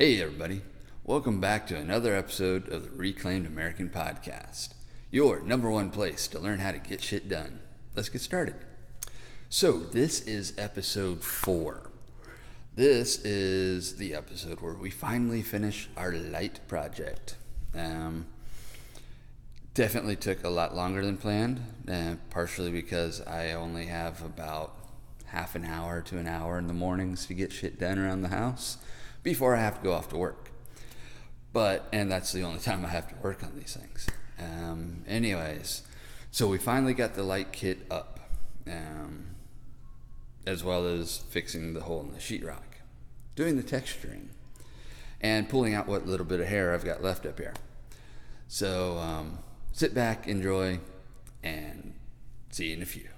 Hey, everybody. Welcome back to another episode of the Reclaimed American Podcast, your number one place to learn how to get shit done. Let's get started. So, this is episode 4. This is the episode where we finally finish our light project. Definitely took a lot longer than planned, partially because I only have about half an hour to an hour in the mornings to get shit done around the house before I have to go off to work. And that's the only time I have to work on these things. Anyways, so we finally got the light kit up, as well as fixing the hole in the sheetrock, doing the texturing, and pulling out what little bit of hair I've got left up here. So sit back, enjoy, and see you in a few.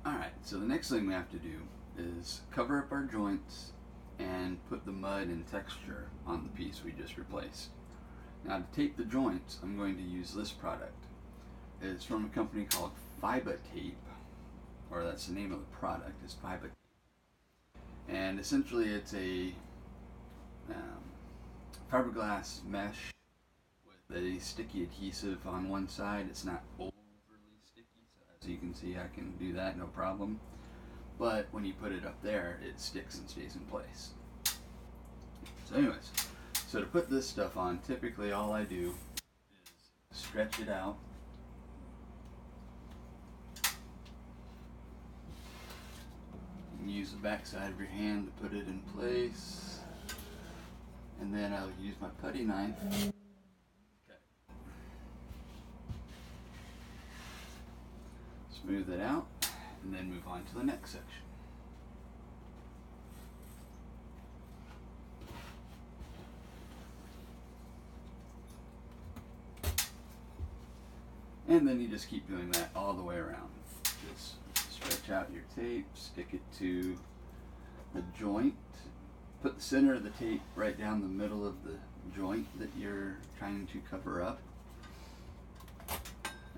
Alright, so the next thing we have to do is cover up our joints and put the mud and texture on the piece we just replaced. Now, to tape the joints, I'm going to use this product. It's from a company called Fiba Tape, or that's the name of the product, is Fiba Tape. And essentially it's a fiberglass mesh with a sticky adhesive on one side. It's not overly sticky, so as you can see I can do that no problem. But when you put it up there, it sticks and stays in place. So anyways, so to put this stuff on, typically all I do is stretch it out. And use the back side of your hand to put it in place. And then I'll use my putty knife. Okay. Smooth it out. And then move on to the next section. And then you just keep doing that all the way around. Just stretch out your tape, stick it to the joint. Put the center of the tape right down the middle of the joint that you're trying to cover up.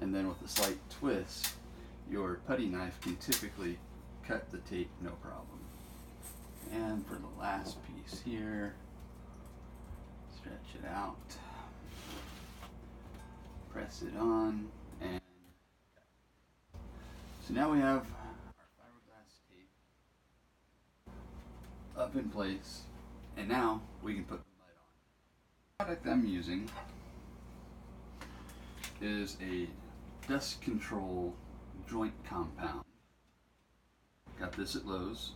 And then with a slight twist, your putty knife can typically cut the tape no problem. And for the last piece here, stretch it out, press it on, and so now we have our fiberglass tape up in place, and now we can put the mud on. The product I'm using is a dust control joint compound. Got this at Lowe's.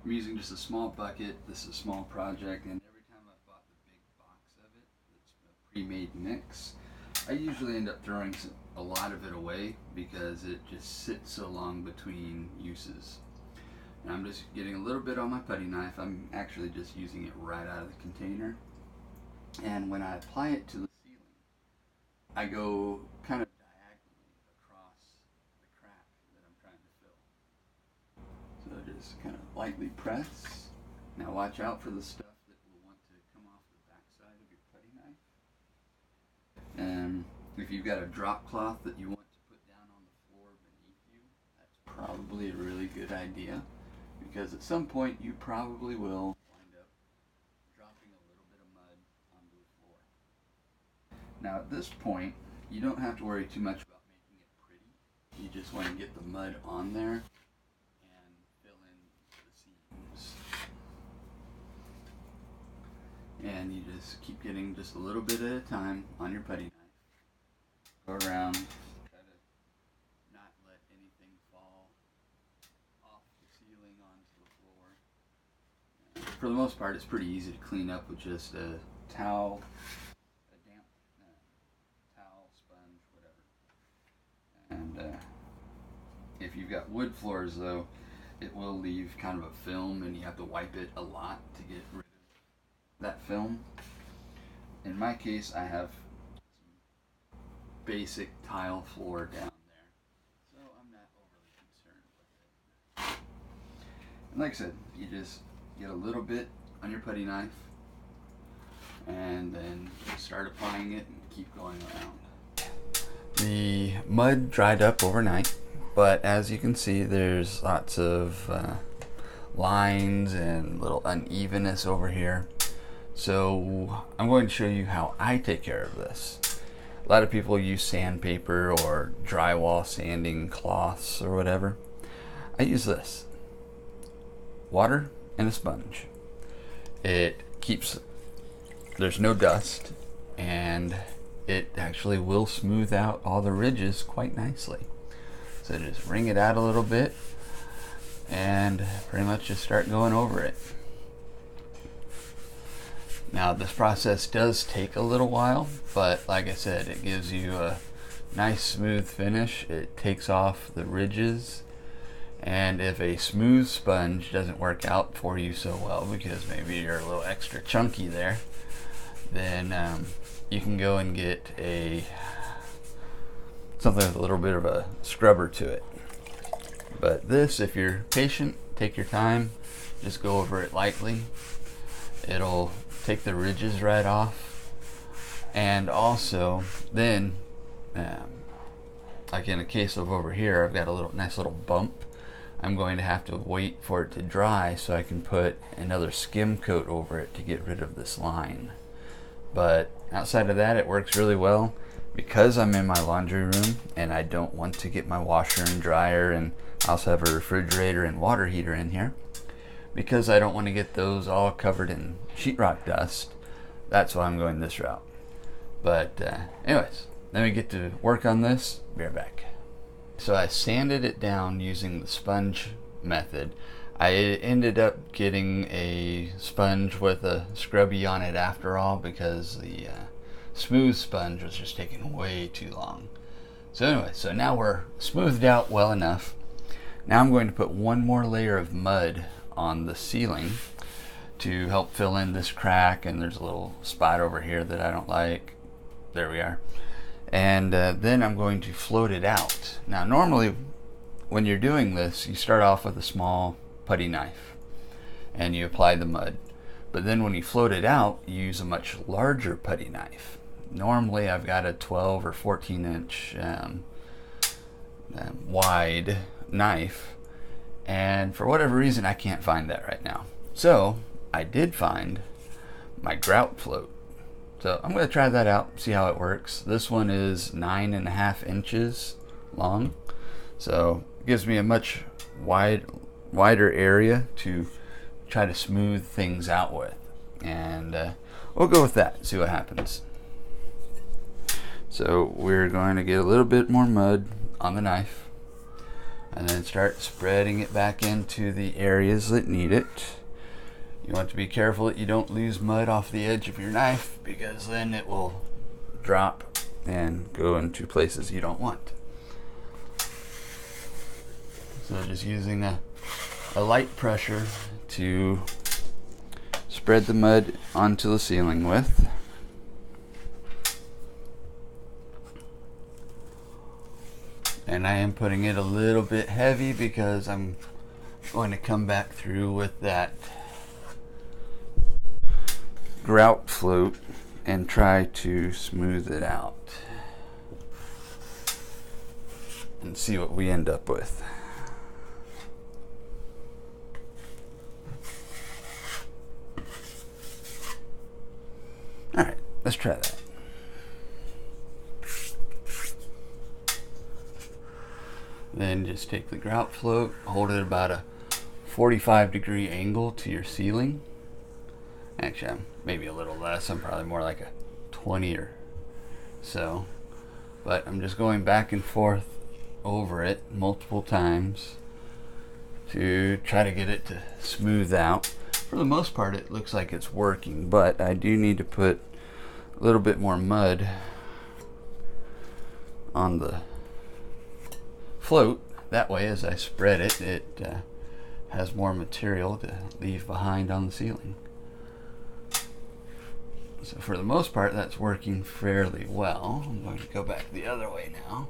I'm using just a small bucket. This is a small project, and every time I've bought the big box of it, it's a pre-made mix, I usually end up throwing a lot of it away because it just sits so long between uses. And I'm just getting a little bit on my putty knife. I'm actually just using it right out of the container. And when I apply it to the ceiling, I go kind of just kind of lightly press. Now watch out for the stuff that will want to come off the back side of your putty knife. And if you've got a drop cloth that you want to put down on the floor beneath you, that's probably a really good idea, because at some point you probably will wind up dropping a little bit of mud onto the floor. Now at this point, you don't have to worry too much about making it pretty. You just want to get the mud on there. And you just keep getting just a little bit at a time on your putty knife. Go around, try to not let anything fall off the ceiling onto the floor. For the most part, it's pretty easy to clean up with just a towel, a damp towel, sponge, whatever. And if you've got wood floors, though, it will leave kind of a film, and you have to wipe it a lot to get rid of that film. In my case, I have some basic tile floor down there, so I'm not overly concerned with it. And like I said, you just get a little bit on your putty knife, and then start applying it and keep going around. The mud dried up overnight, but as you can see, there's lots of lines and little unevenness over here. So I'm going to show you how I take care of this. A lot of people use sandpaper or drywall sanding cloths or whatever. I use this. Water and a sponge. It keeps, there's no dust, and it actually will smooth out all the ridges quite nicely. So just wring it out a little bit and pretty much just start going over it. Now this process does take a little while, but like I said, it gives you a nice smooth finish. It takes off the ridges, and if a smooth sponge doesn't work out for you so well because maybe you're a little extra chunky there, then you can go and get something with a little bit of a scrubber to it. But this, if you're patient, take your time, just go over it lightly. It'll take the ridges right off. And also then, like in a case of over here, I've got a nice little bump. I'm going to have to wait for it to dry so I can put another skim coat over it to get rid of this line. But outside of that, it works really well. Because I'm in my laundry room and I don't want to get my washer and dryer, and I also have a refrigerator and water heater in here, because I don't want to get those all covered in sheetrock dust, that's why I'm going this route. But anyways, let me get to work on this. Be right back. So I sanded it down using the sponge method. I ended up getting a sponge with a scrubby on it after all, because the smooth sponge was just taking way too long. So anyway, so now we're smoothed out well enough. Now I'm going to put one more layer of mud on the ceiling to help fill in this crack, and there's a little spot over here that I don't like. There we are. And then I'm going to float it out. Now normally when you're doing this, you start off with a small putty knife and you apply the mud. But then when you float it out, you use a much larger putty knife. Normally I've got a 12 or 14 inch wide knife, and for whatever reason I can't find that right now. So I did find my grout float. So I'm going to try that out, see how it works. This one is 9.5 inches long, so it gives me a much wider area to try to smooth things out with, and we'll go with that, see what happens. So we're going to get a little bit more mud on the knife and then start spreading it back into the areas that need it. You want to be careful that you don't lose mud off the edge of your knife, because then it will drop and go into places you don't want. So just using a light pressure to spread the mud onto the ceiling with. And I am putting it a little bit heavy because I'm going to come back through with that grout float and try to smooth it out and see what we end up with. Alright, let's try that. Then just take the grout float, hold it about a 45-degree angle to your ceiling. Actually, I'm maybe a little less. I'm probably more like a 20 or so. But I'm just going back and forth over it multiple times to try to get it to smooth out. For the most part, it looks like it's working, but I do need to put a little bit more mud on the float. That way, as I spread it, it has more material to leave behind on the ceiling. So for the most part, that's working fairly well. I'm going to go back the other way now.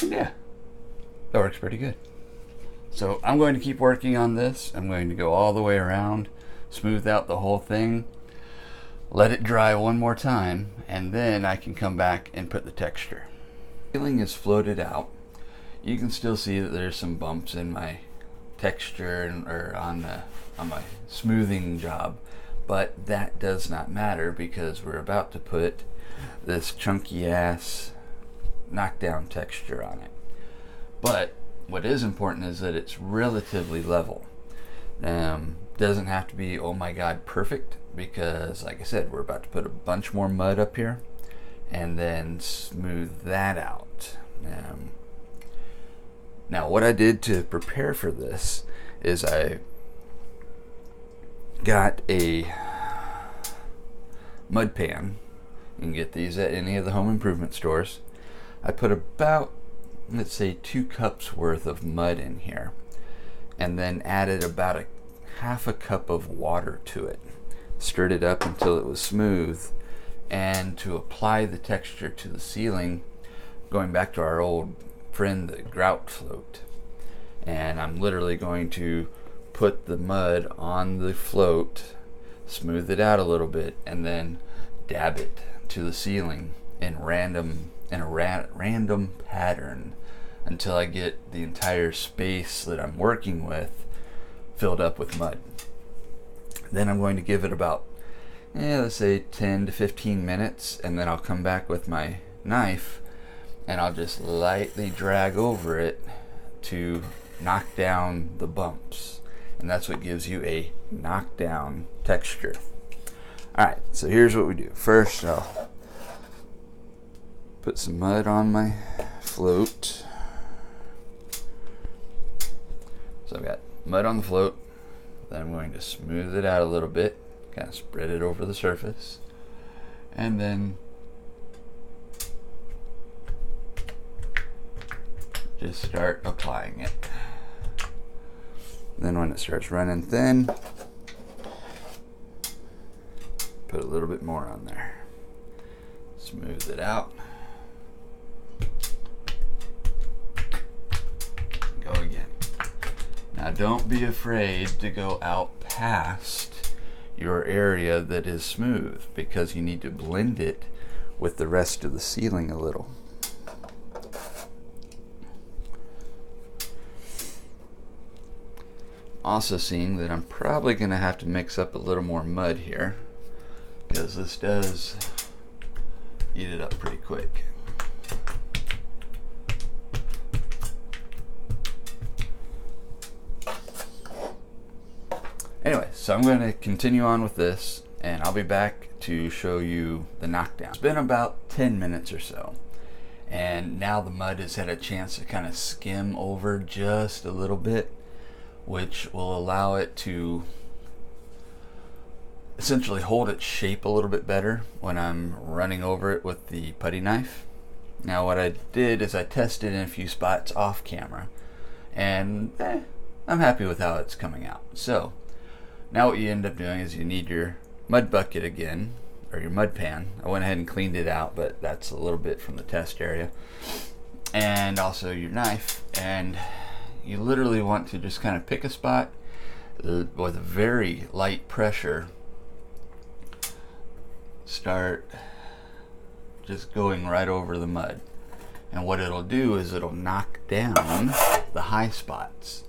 And yeah, that works pretty good. So I'm going to keep working on this. I'm going to go all the way around, smooth out the whole thing, let it dry one more time, and then I can come back and put the texture. The ceiling is floated out. You can still see that there's some bumps in my texture or on my smoothing job, but that does not matter because we're about to put this chunky ass knockdown texture on it. But what is important is that it's relatively level. Doesn't have to be, oh my god, perfect, because like I said, we're about to put a bunch more mud up here and then smooth that out. Now what I did to prepare for this is I got a mud pan. You can get these at any of the home improvement stores. I put about, let's say, 2 cups worth of mud in here, and then added about a half a cup of water to it. Stirred it up until it was smooth, and to apply the texture to the ceiling, going back to our old friend, the grout float. And I'm literally going to put the mud on the float, smooth it out a little bit, and then dab it to the ceiling in a random pattern until I get the entire space that I'm working with filled up with mud. Then I'm going to give it about, let's say 10 to 15 minutes, and then I'll come back with my knife and I'll just lightly drag over it to knock down the bumps. And that's what gives you a knockdown texture. Alright, so here's what we do. First, I'll put some mud on my float. So I've got mud on the float. Then I'm going to smooth it out a little bit, kind of spread it over the surface, and then just start applying it. Then when it starts running thin, put a little bit more on there. Smooth it out. Go again. Now don't be afraid to go out past your area that is smooth, because you need to blend it with the rest of the ceiling a little. Also seeing that I'm probably going to have to mix up a little more mud here, because this does eat it up pretty quick. Anyway, so I'm going to continue on with this, and I'll be back to show you the knockdown. It's been about 10 minutes or so, and now the mud has had a chance to kind of skim over just a little bit, which will allow it to essentially hold its shape a little bit better when I'm running over it with the putty knife. Now what I did is I tested in a few spots off camera, and I'm happy with how it's coming out. So now what you end up doing is you need your mud bucket again, or your mud pan. I went ahead and cleaned it out, but that's a little bit from the test area. And also your knife, and you literally want to just kind of pick a spot with very light pressure. Start just going right over the mud. And what it'll do is it'll knock down the high spots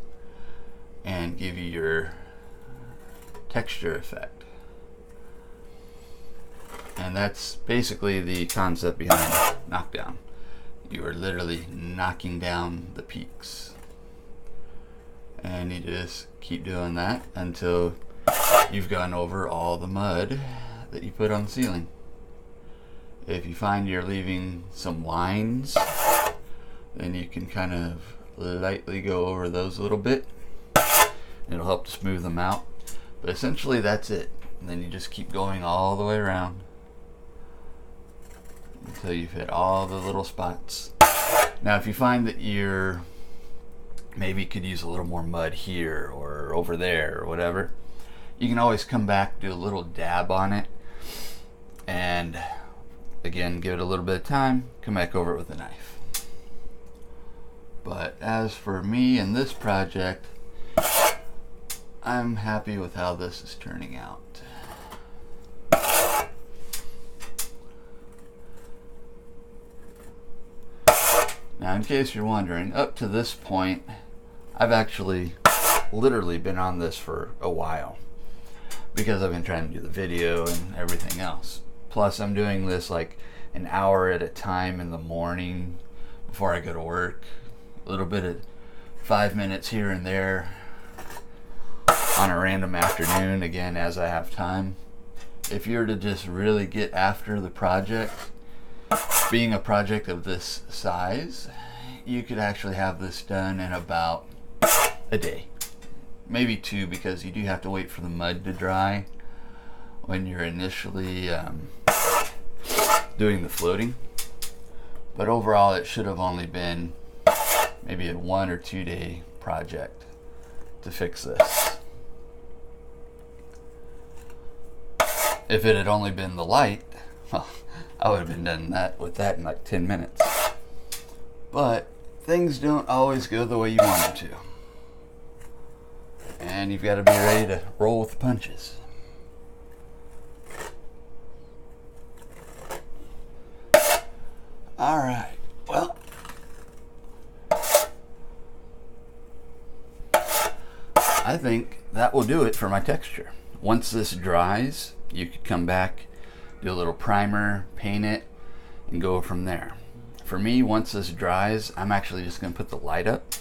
and give you your texture effect. And that's basically the concept behind knockdown. You are literally knocking down the peaks. And you just keep doing that until you've gone over all the mud that you put on the ceiling. If you find you're leaving some lines, then you can kind of lightly go over those a little bit. It'll help to smooth them out. But essentially that's it. And then you just keep going all the way around until you've hit all the little spots. Now if you find that you're maybe could use a little more mud here or over there or whatever, you can always come back, do a little dab on it, and again give it a little bit of time, come back over it with a knife. But as for me and this project, I'm happy with how this is turning out. Now in case you're wondering, up to this point I've actually literally been on this for a while because I've been trying to do the video and everything else. Plus, I'm doing this like an hour at a time in the morning before I go to work. A little bit of 5 minutes here and there on a random afternoon, again, as I have time. If you were to just really get after the project, being a project of this size, you could actually have this done in about a day. Maybe 2, because you do have to wait for the mud to dry when you're initially doing the floating. But overall, it should have only been maybe a 1 or 2 day project to fix this. If it had only been the light, well, I would have been done with that in like 10 minutes. But things don't always go the way you want them to. And you've got to be ready to roll with the punches. Alright, well, I think that will do it for my texture. Once this dries, you could come back, do a little primer, paint it, and go from there. For me, once this dries, I'm actually just going to put the light up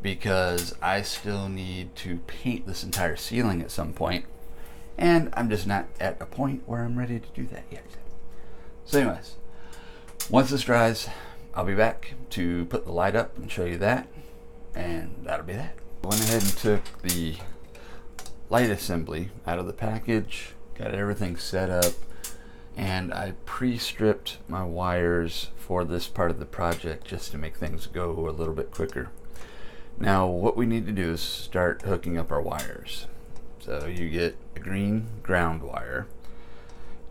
because I still need to paint this entire ceiling at some point, and I'm just not at a point where I'm ready to do that yet. So anyways, once this dries, I'll be back to put the light up and show you that, and that'll be that. I went ahead and took the light assembly out of the package, got everything set up, and I pre-stripped my wires for this part of the project just to make things go a little bit quicker. Now what we need to do is start hooking up our wires. So you get a green ground wire,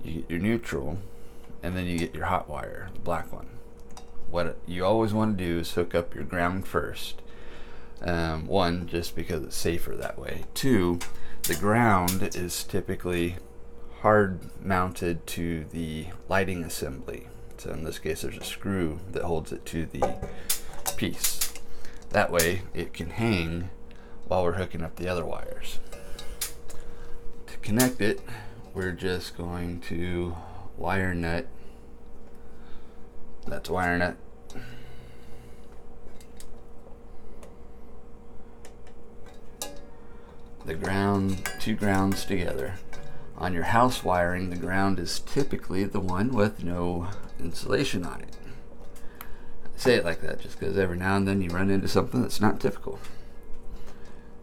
you get your neutral, and then you get your hot wire, the black one. What you always want to do is hook up your ground first. 1, just because it's safer that way. 2, the ground is typically hard mounted to the lighting assembly. So in this case, there's a screw that holds it to the piece. That way it can hang while we're hooking up the other wires. To connect it, we're just going to wire nut. That's wire nut. The ground, 2 grounds together. On your house wiring, the ground is typically the one with no insulation on it. I say it like that just because every now and then you run into something that's not typical.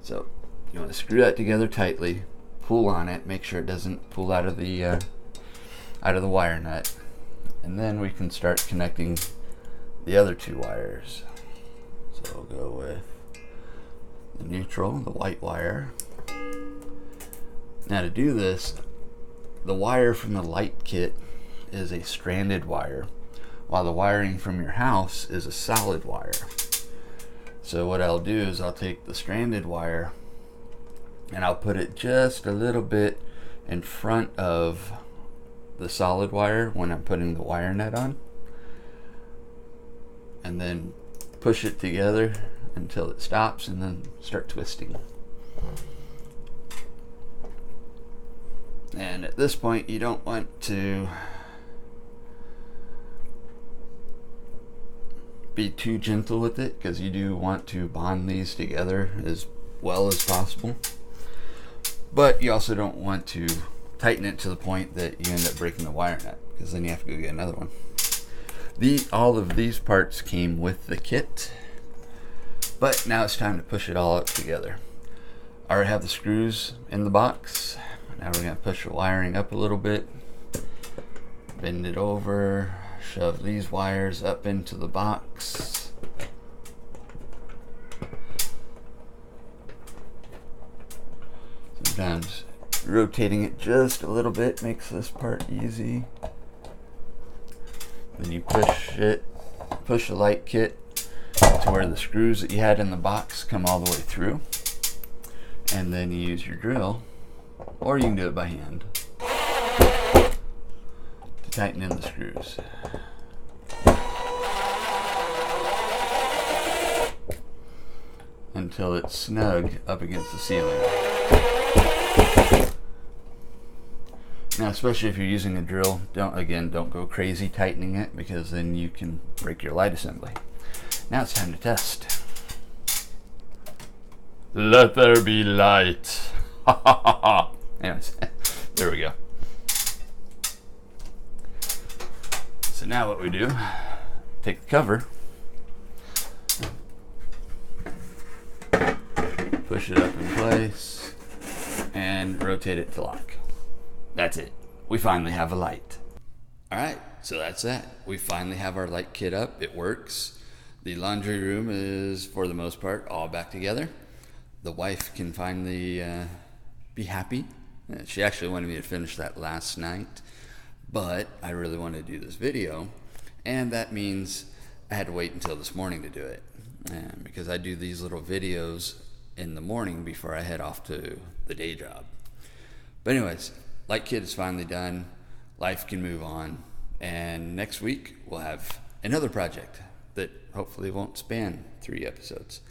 So you want to screw that together tightly, pull on it, make sure it doesn't pull out of the wire nut, and then we can start connecting the other 2 wires. So we'll go with the neutral, the white wire. Now to do this, the wire from the light kit is a stranded wire, while the wiring from your house is a solid wire. So what I'll do is I'll take the stranded wire and I'll put it just a little bit in front of the solid wire when I'm putting the wire nut on, and then push it together until it stops, and then start twisting. And at this point, you don't want to be too gentle with it, because you do want to bond these together as well as possible. But you also don't want to tighten it to the point that you end up breaking the wire nut, because then you have to go get another one. All of these parts came with the kit, but now it's time to push it all up together. I already have the screws in the box. Now we're going to push the wiring up a little bit, bend it over, shove these wires up into the box. Sometimes rotating it just a little bit makes this part easy. Then you push the light kit to where the screws that you had in the box come all the way through, and then you use your drill, or you can do it by hand, to tighten in the screws. until it's snug up against the ceiling. Now, especially if you're using a drill, don't go crazy tightening it, because then you can break your light assembly. Now it's time to test. Let there be light. Ha ha ha ha. Anyways, there we go. So now what we do, take the cover, push it up in place, and rotate it to lock. That's it. We finally have a light. Alright, so that's that. We finally have our light kit up. It works. The laundry room is, for the most part, all back together. The wife can finally be happy. She actually wanted me to finish that last night, but I really wanted to do this video, and that means I had to wait until this morning to do it, because I do these little videos in the morning before I head off to the day job. But anyways, light kit is finally done. Life can move on, and next week we'll have another project that hopefully won't span 3 episodes.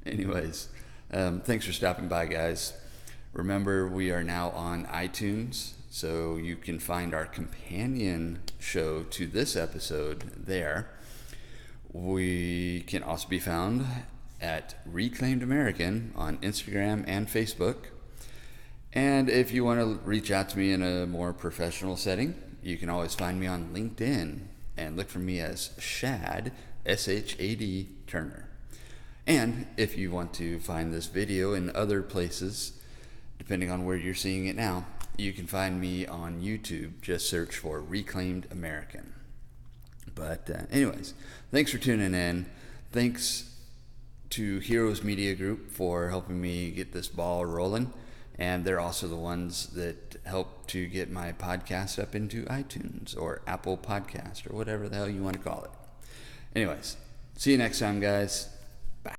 Anyways, thanks for stopping by, guys. Remember, we are now on iTunes, so you can find our companion show to this episode there. We can also be found at Reclaimed American on Instagram and Facebook. And if you want to reach out to me in a more professional setting, you can always find me on LinkedIn and look for me as Shad, S-H-A-D, Turner. And if you want to find this video in other places, depending on where you're seeing it now, you can find me on YouTube. Just search for Reclaimed American. But anyways, thanks for tuning in. Thanks to Heroes Media Group for helping me get this ball rolling. And they're also the ones that help to get my podcast up into iTunes or Apple Podcast or whatever the hell you want to call it. Anyways, see you next time, guys.